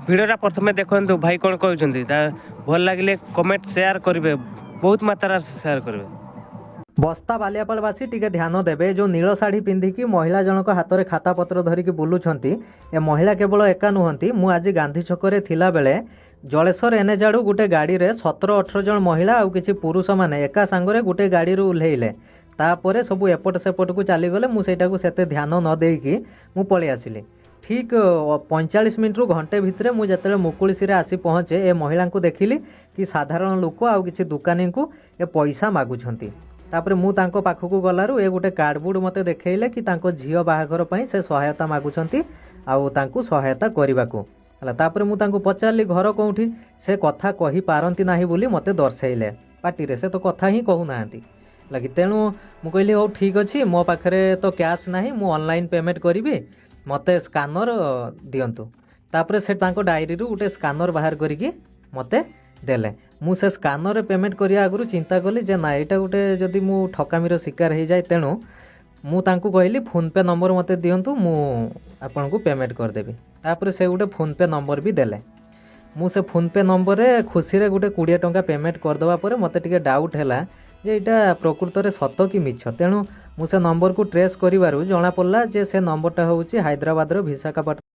भिडियोटा प्रथम देखु भाई कौन कहते भल लगे कमेंट शेयर करेंगे बहुत मात्रा शेयर करेंगे। बस्ता बालियापालवासी टिके ध्यान देवे जो नील शाढ़ी पिंधिकी महिला जनक हाथ में खाता पत्र धरिकी बुलूंट ए महिला केवल एका नुहति मु आज गांधी छकरे थिला बेले जलेश्वर एनएच आड़ू गोटे गाड़ी रे 17-18 जन महिला और किसी पुरुष माने एका सांगरे गोटे गाड़ी रू उल्हेइले तापरे सबू एपट सेपट को चलीगले मुझे सेते ध्यान न देकी मु पळी आसिली। ठीक 45 मिनट रु घंटे भितर मुझे मुकुलिसी आसी पहुँचे ए महिला को देखिली कि साधारण लोक आउ किसी दुकानी को ए पैसा मागुछंती। तापरे मु तांको पाखकु गलारु ए गोटे कार्डबोर्ड मते देखैले कि तांको झियो बाहाघर पई से सहायता मागुछंती आउ तांको सहायता करिबाकू हला। तापरे मु तांको पचारली घर कोउठी से कथा कहि पारंती नाही बोली मते दर्शाइले पार्टी रे से तो कथा ही कहू नांती लगी। तेणु मु कहली हो ठीक अछि मो पाखरे तो कैश नाही मु ऑनलाइन पेमेंट करिवि मते स्कैनर दियंतु। तापरे से तांको डायरी रु गोटे स्कैनर बाहर करिकि मते देले मु से स्कैनर रे पेमेंट करिया आगु चिंता कली जे ना एटा गोटे जदि मु ठकामीर शिकार हो जाए तेणु मु तांको कहली फोन पे नंबर मते दियंतु मु आपन को पेमेंट कर देबी। तापरे से गोटे फोन पे नंबर भी देले मु से फोन पे नंबर रे खुशी रे गोटे 20 टंका पेमेंट कर दवा परे मते टिके डाउट हैला जे एटा प्रकृत रे सत कि मिछ। तेणु मु से नंबर को ट्रेस करिवारु जणा पड़ला जे से नंबरटा होउची हैदराबाद रो विशाखापट्टनम